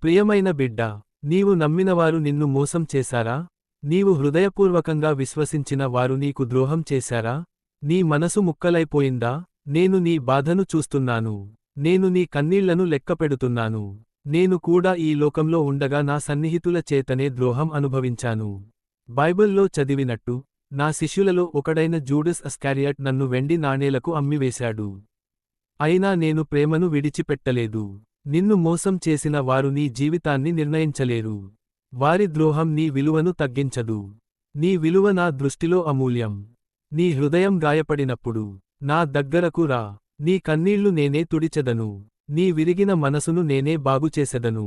ప్రియమైన బిడ్డా, నీవు నమ్మినవారు నిన్ను మోసం చేశారా? నీవు హృదయపూర్వకంగా విశ్వసించిన వారు నీకు ద్రోహం చేశారా? నీ మనసు ముక్కలైపోయిందా? నేను నీ బాధను చూస్తున్నాను. నేను నీ కన్నీళ్లను లెక్కపెడుతున్నాను. నేను కూడా ఈ లోకంలో ఉండగా నా సన్నిహితుల చేతనే ద్రోహం అనుభవించాను. బైబిల్లో చదివినట్టు, నా శిష్యులలో ఒకడైన జూడస్ ఇస్కారియోట్ నన్ను వెండి నాణేలకు అమ్మివేశాడు. అయినా నేను ప్రేమను విడిచిపెట్టలేదు. నిన్ను మోసం చేసిన వారు నీ జీవితాన్ని నిర్ణయించలేరు. వారి ద్రోహం నీ విలువను తగ్గించదు. నీ విలువ నా దృష్టిలో అమూల్యం. నీ హృదయం గాయపడినప్పుడు నా దగ్గరకు రా. నీ కన్నీళ్లు నేనే తుడిచెదను. నీ విరిగిన మనసును నేనే బాగుచేసెదను.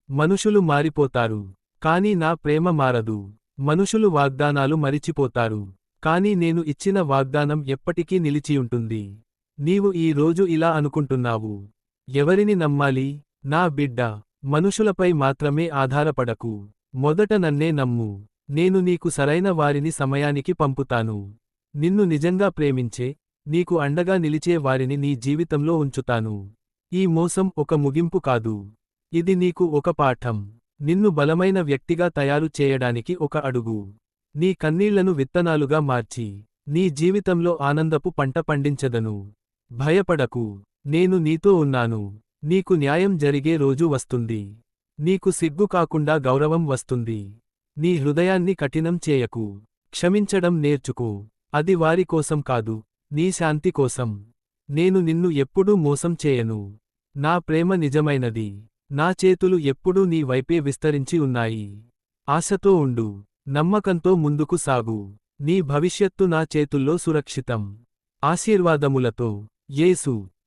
మనుషులు మారిపోతారు, కాని నా ప్రేమ మారదు. మనుషులు వాగ్దానాలు మరిచిపోతారు, కాని నేను ఇచ్చిన వాగ్దానం ఎప్పటికీ నిలిచియుంటుంది. నీవు ఈ రోజు ఇలా అనుకుంటున్నావు: ఎవరిని నమ్మాలి? నా బిడ్డా, మనుషులపై మాత్రమే ఆధారపడకు. మొదట నన్నే నమ్ము. నేను నీకు సరైన వారిని సమయానికి పంపుతాను. నిన్ను నిజంగా ప్రేమించే, నీకు అండగా నిలిచే వారిని నీ జీవితంలో ఉంచుతాను. ఈ మోసం ఒక ముగింపు కాదు. ఇది నీకు ఒక పాఠం. నిన్ను బలమైన వ్యక్తిగా తయారు చేయడానికి ఒక అడుగు. నీ కన్నీళ్లను విత్తనాలుగా మార్చి, నీ జీవితంలో ఆనందపు పంట పండించెదను. భయపడకు, నేను నీతో ఉన్నాను. నీకు న్యాయం జరిగే రోజు వస్తుంది. నీకు సిగ్గు కాకుండా గౌరవం వస్తుంది. నీ హృదయాన్ని కఠినం చేయకు. క్షమించడం నేర్చుకో. అది వారి కోసం కాదు, నీ శాంతి కోసం. నేను నిన్ను ఎప్పుడూ మోసం చేయను. నా ప్రేమ నిజమైనది. నా చేతులు ఎప్పుడూ నీ వైపే విస్తరించి ఉన్నాయి. ఆశతో ఉండు. నమ్మకంతో ముందుకు సాగు. నీ భవిష్యత్తు నా చేతుల్లో సురక్షితం. ఆశీర్వాదములతో, యేసు.